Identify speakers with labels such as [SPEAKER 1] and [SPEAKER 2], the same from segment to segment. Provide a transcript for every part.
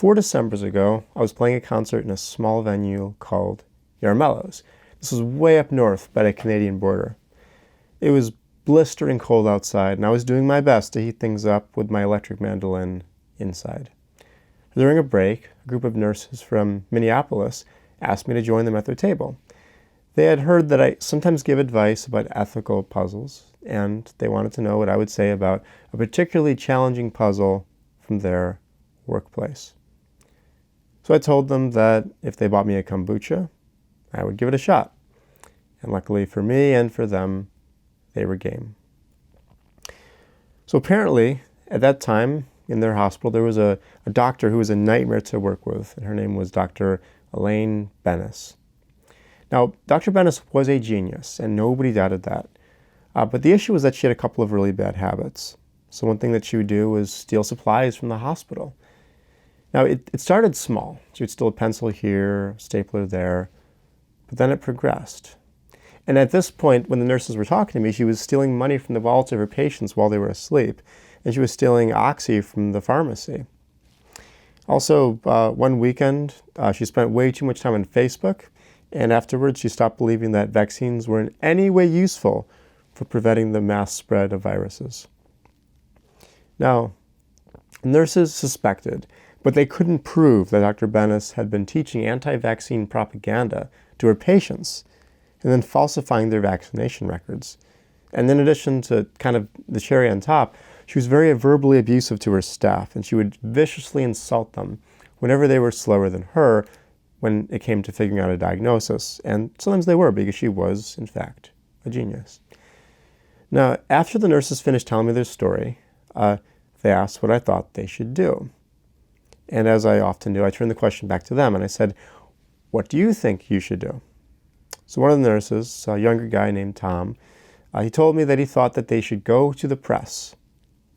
[SPEAKER 1] 4 Decembers ago, I was playing a concert in a small venue called Yarmello's. This was way up north by the Canadian border. It was blistering cold outside, and I was doing my best to heat things up with my electric mandolin inside. During a break, a group of nurses from Minneapolis asked me to join them at their table. They had heard that I sometimes give advice about ethical puzzles, and they wanted to know what I would say about a particularly challenging puzzle from their workplace. So I told them that if they bought me a kombucha, I would give it a shot. And luckily for me and for them, they were game. So apparently, at that time in their hospital, there was a doctor who was a nightmare to work with, and her name was Dr. Elaine Bennis. Now, Dr. Bennis was a genius, and nobody doubted that. But the issue was that she had a couple of really bad habits. So one thing that she would do was steal supplies from the hospital. Now, it started small. She would steal a pencil here, a stapler there, but then it progressed. And at this point, when the nurses were talking to me, she was stealing money from the vaults of her patients while they were asleep, and she was stealing Oxy from the pharmacy. Also, one weekend, she spent way too much time on Facebook, and afterwards she stopped believing that vaccines were in any way useful for preventing the mass spread of viruses. Now, nurses suspected, but they couldn't prove that Dr. Bennis had been teaching anti-vaccine propaganda to her patients and then falsifying their vaccination records. And in addition to kind of the cherry on top, she was very verbally abusive to her staff, and she would viciously insult them whenever they were slower than her when it came to figuring out a diagnosis. And sometimes they were, because she was, in fact, a genius. Now, after the nurses finished telling me their story, they asked what I thought they should do. And as I often do, I turned the question back to them, and I said, "What do you think you should do?" So one of the nurses, a younger guy named Tom, he told me that he thought that they should go to the press.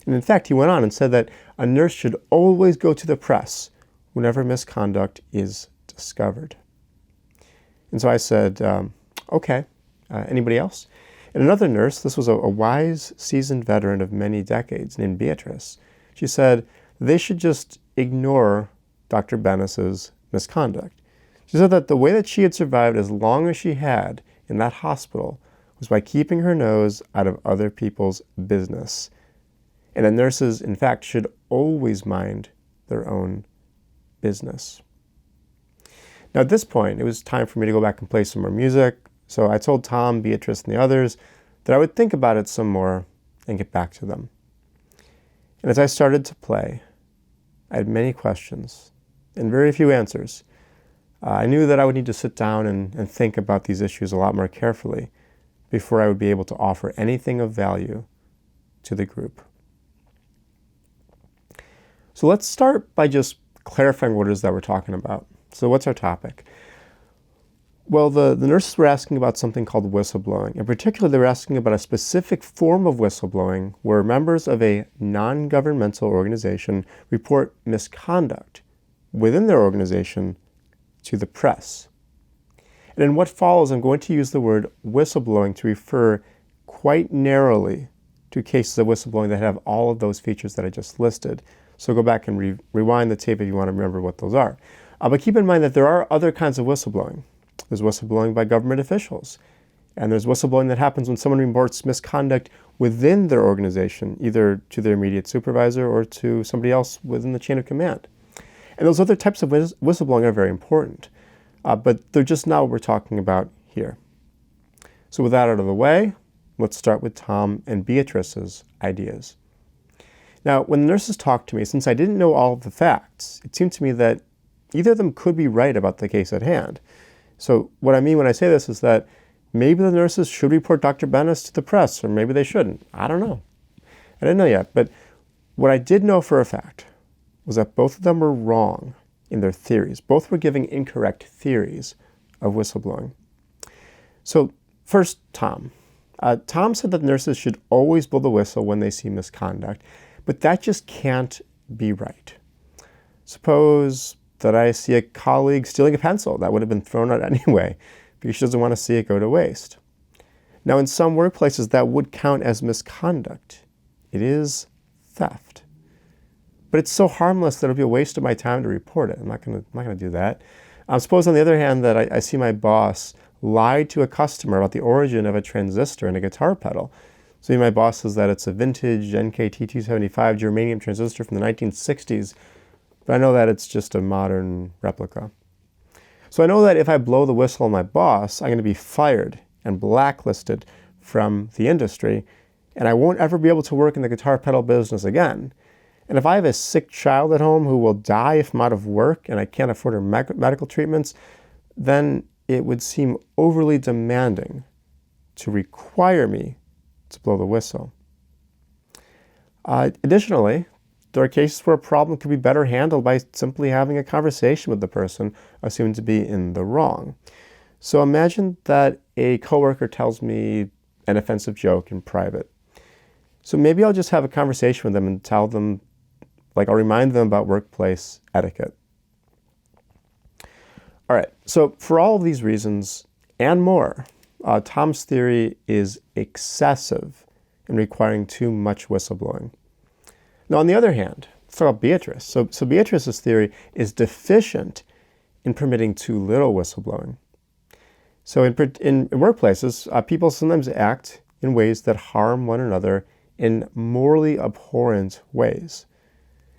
[SPEAKER 1] And in fact, he went on and said that a nurse should always go to the press whenever misconduct is discovered. And so I said, okay, anybody else? And another nurse, this was a wise, seasoned veteran of many decades named Beatrice. She said they should just ignore Dr. Bennis's misconduct. She said that the way that she had survived as long as she had in that hospital was by keeping her nose out of other people's business. And that nurses, in fact, should always mind their own business. Now, at this point, it was time for me to go back and play some more music. So I told Tom, Beatrice, and the others that I would think about it some more and get back to them. And as I started to play, I had many questions and very few answers. I knew that I would need to sit down and think about these issues a lot more carefully before I would be able to offer anything of value to the group. So let's start by just clarifying what it is that we're talking about. So what's our topic? Well, the nurses were asking about something called whistleblowing. In particular, they were asking about a specific form of whistleblowing where members of a non-governmental organization report misconduct within their organization to the press. And in what follows, I'm going to use the word whistleblowing to refer quite narrowly to cases of whistleblowing that have all of those features that I just listed. So go back and rewind the tape if you want to remember what those are. But keep in mind that there are other kinds of whistleblowing. There's whistleblowing by government officials. And there's whistleblowing that happens when someone reports misconduct within their organization, either to their immediate supervisor or to somebody else within the chain of command. And those other types of whistleblowing are very important. But they're just not what we're talking about here. So with that out of the way, let's start with Tom and Beatrice's ideas. Now, when the nurses talked to me, since I didn't know all of the facts, it seemed to me that either of them could be right about the case at hand. So what I mean when I say this is that maybe the nurses should report Dr. Bennis to the press, or maybe they shouldn't. I don't know. I didn't know yet. But what I did know for a fact was that both of them were wrong in their theories. Both were giving incorrect theories of whistleblowing. So first, Tom. Tom said that nurses should always blow the whistle when they see misconduct, but that just can't be right. Suppose that I see a colleague stealing a pencil that would have been thrown out anyway because she doesn't want to see it go to waste. Now, in some workplaces, that would count as misconduct. It is theft. but it's so harmless that it'll be a waste of my time to report it. I'm not gonna do that. Suppose on the other hand that I see my boss lie to a customer about the origin of a transistor in a guitar pedal. So my boss says that it's a vintage NKT275 germanium transistor from the 1960s, but I know that it's just a modern replica. So I know that if I blow the whistle on my boss, I'm going to be fired and blacklisted from the industry, and I won't ever be able to work in the guitar pedal business again. And if I have a sick child at home who will die if I'm out of work and I can't afford her medical treatments, then it would seem overly demanding to require me to blow the whistle. Additionally, there are cases where a problem could be better handled by simply having a conversation with the person assumed to be in the wrong. So imagine that a coworker tells me an offensive joke in private. So maybe I'll just have a conversation with them and tell them, I'll remind them about workplace etiquette. All right, so for all of these reasons and more, Tom's theory is excessive in requiring too much whistleblowing. Now, on the other hand, let's talk about Beatrice. So Beatrice's theory is deficient in permitting too little whistleblowing. So in workplaces, people sometimes act in ways that harm one another in morally abhorrent ways.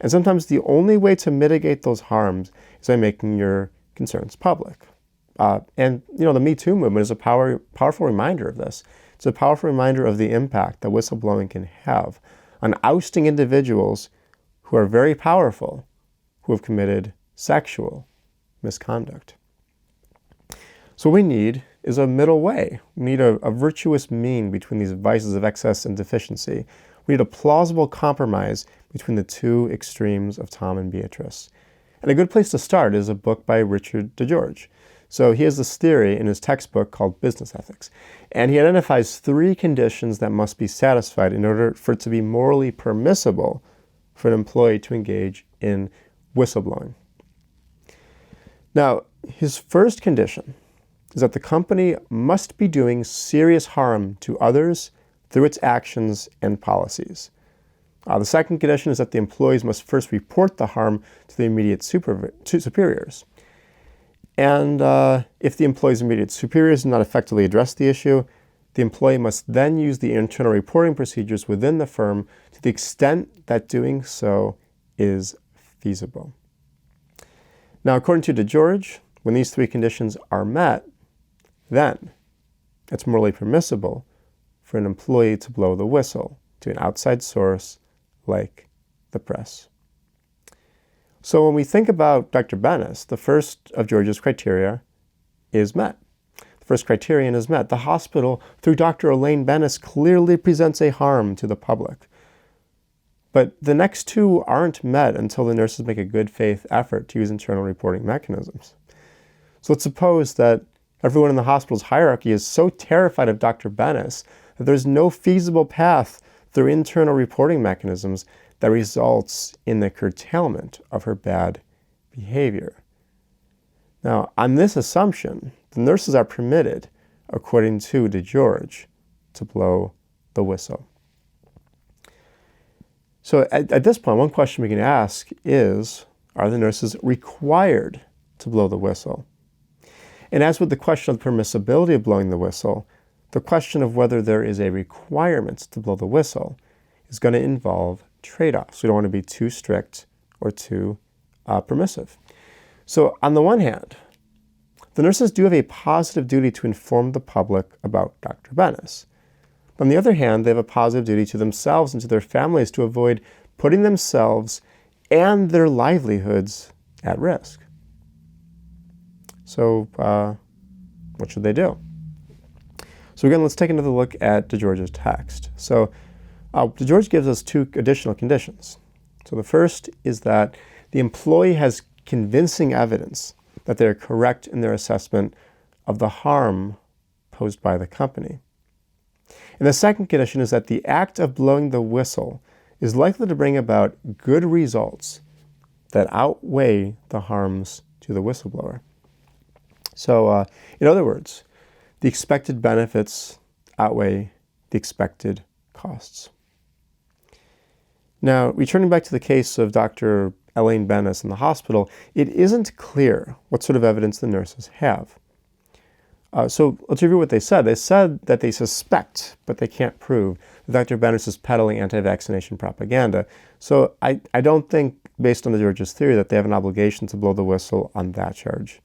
[SPEAKER 1] And sometimes the only way to mitigate those harms is by making your concerns public. And the Me Too movement is a powerful reminder of this. It's a powerful reminder of the impact that whistleblowing can have on ousting individuals who are very powerful, who have committed sexual misconduct. So what we need is a middle way. We need a virtuous mean between these vices of excess and deficiency. We need a plausible compromise between the two extremes of Tom and Beatrice. And a good place to start is a book by Richard DeGeorge. So he has this theory in his textbook called Business Ethics. And he identifies 3 conditions that must be satisfied in order for it to be morally permissible for an employee to engage in whistleblowing. Now, his first condition is that the company must be doing serious harm to others through its actions and policies. The second condition is that the employees must first report the harm to the immediate superiors. And if the employee's immediate superiors do not effectively address the issue, the employee must then use the internal reporting procedures within the firm to the extent that doing so is feasible. Now, according to DeGeorge, when these 3 conditions are met, then it's morally permissible for an employee to blow the whistle to an outside source like the press. So when we think about Dr. Bennis, the first of George's criteria is met. The first criterion is met. The hospital, through Dr. Elaine Bennis, clearly presents a harm to the public. But the next 2 aren't met until the nurses make a good faith effort to use internal reporting mechanisms. So let's suppose that everyone in the hospital's hierarchy is so terrified of Dr. Bennis that there's no feasible path through internal reporting mechanisms that results in the curtailment of her bad behavior. Now, on this assumption, the nurses are permitted, according to DeGeorge, to blow the whistle. So at this point, one question we can ask is, are the nurses required to blow the whistle? And as with the question of the permissibility of blowing the whistle, the question of whether there is a requirement to blow the whistle is going to involve trade-offs. We don't want to be too strict or too permissive. So on the one hand, the nurses do have a positive duty to inform the public about Dr. Bennis. On the other hand, they have a positive duty to themselves and to their families to avoid putting themselves and their livelihoods at risk. So what should they do? So again, let's take another look at DeGeorge's text. So DeGeorge gives us 2 additional conditions. So the first is that the employee has convincing evidence that they are correct in their assessment of the harm posed by the company. And the second condition is that the act of blowing the whistle is likely to bring about good results that outweigh the harms to the whistleblower. So in other words, the expected benefits outweigh the expected costs. Now, returning back to the case of Dr. Elaine Bennis in the hospital, it isn't clear what sort of evidence the nurses have. So let's review what they said. They said that they suspect, but they can't prove, that Dr. Bennis is peddling anti-vaccination propaganda. So I don't think, based on the George's theory, that they have an obligation to blow the whistle on that charge.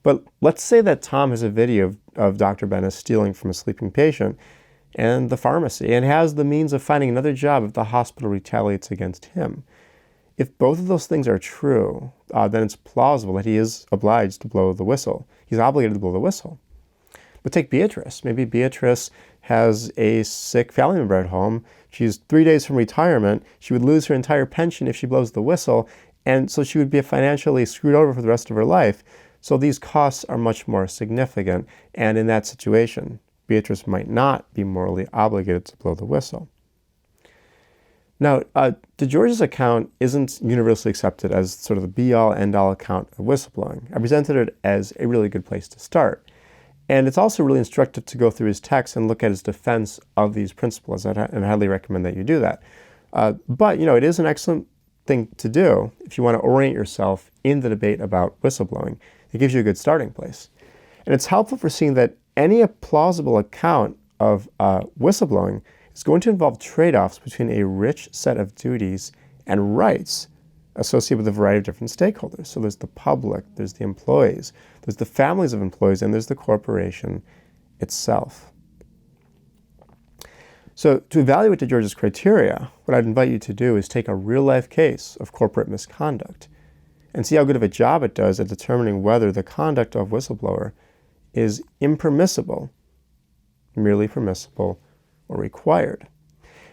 [SPEAKER 1] But let's say that Tom has a video of Dr. Bennis stealing from a sleeping patient and the pharmacy, and has the means of finding another job if the hospital retaliates against him. If both of those things are true, then it's plausible that he is obliged to blow the whistle. He's obligated to blow the whistle. But take Beatrice. Maybe Beatrice has a sick family member at home. She's 3 days from retirement. She would lose her entire pension if she blows the whistle, and so she would be financially screwed over for the rest of her life. So these costs are much more significant, and in that situation, Beatrice might not be morally obligated to blow the whistle. Now, DeGeorge's account isn't universally accepted as sort of the be-all, end-all account of whistleblowing. I presented it as a really good place to start. And it's also really instructive to go through his text and look at his defense of these principles, and I highly recommend that you do that. But, it is an excellent thing to do if you want to orient yourself in the debate about whistleblowing. It gives you a good starting place. And it's helpful for seeing that any plausible account of whistleblowing is going to involve trade-offs between a rich set of duties and rights associated with a variety of different stakeholders. So there's the public, there's the employees, there's the families of employees, and there's the corporation itself. So to evaluate DeGeorge's criteria, what I'd invite you to do is take a real-life case of corporate misconduct and see how good of a job it does at determining whether the conduct of whistleblower is impermissible, merely permissible, or required.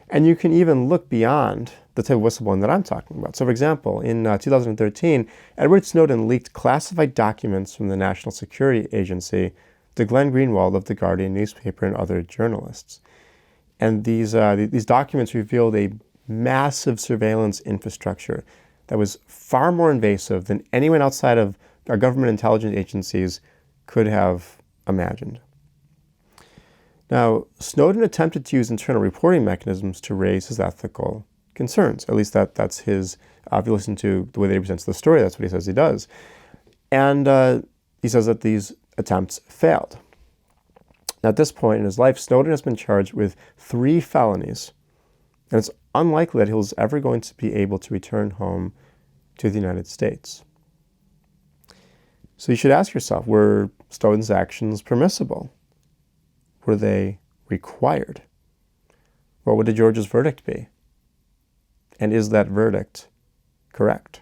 [SPEAKER 1] And you can even look beyond the type of whistleblowing that I'm talking about. So for example, in 2013, Edward Snowden leaked classified documents from the National Security Agency to Glenn Greenwald of The Guardian newspaper and other journalists. And these documents revealed a massive surveillance infrastructure that was far more invasive than anyone outside of our government intelligence agencies could have imagined. Now, Snowden attempted to use internal reporting mechanisms to raise his ethical concerns. At least that's his, if you listen to the way that he presents the story, that's what he says he does. And he says that these attempts failed. Now, at this point in his life, Snowden has been charged with 3 felonies, and it's unlikely that he's ever going to be able to return home to the United States. So you should ask yourself, were Snowden's actions permissible? Were they required? What would DeGeorge's verdict be? And is that verdict correct?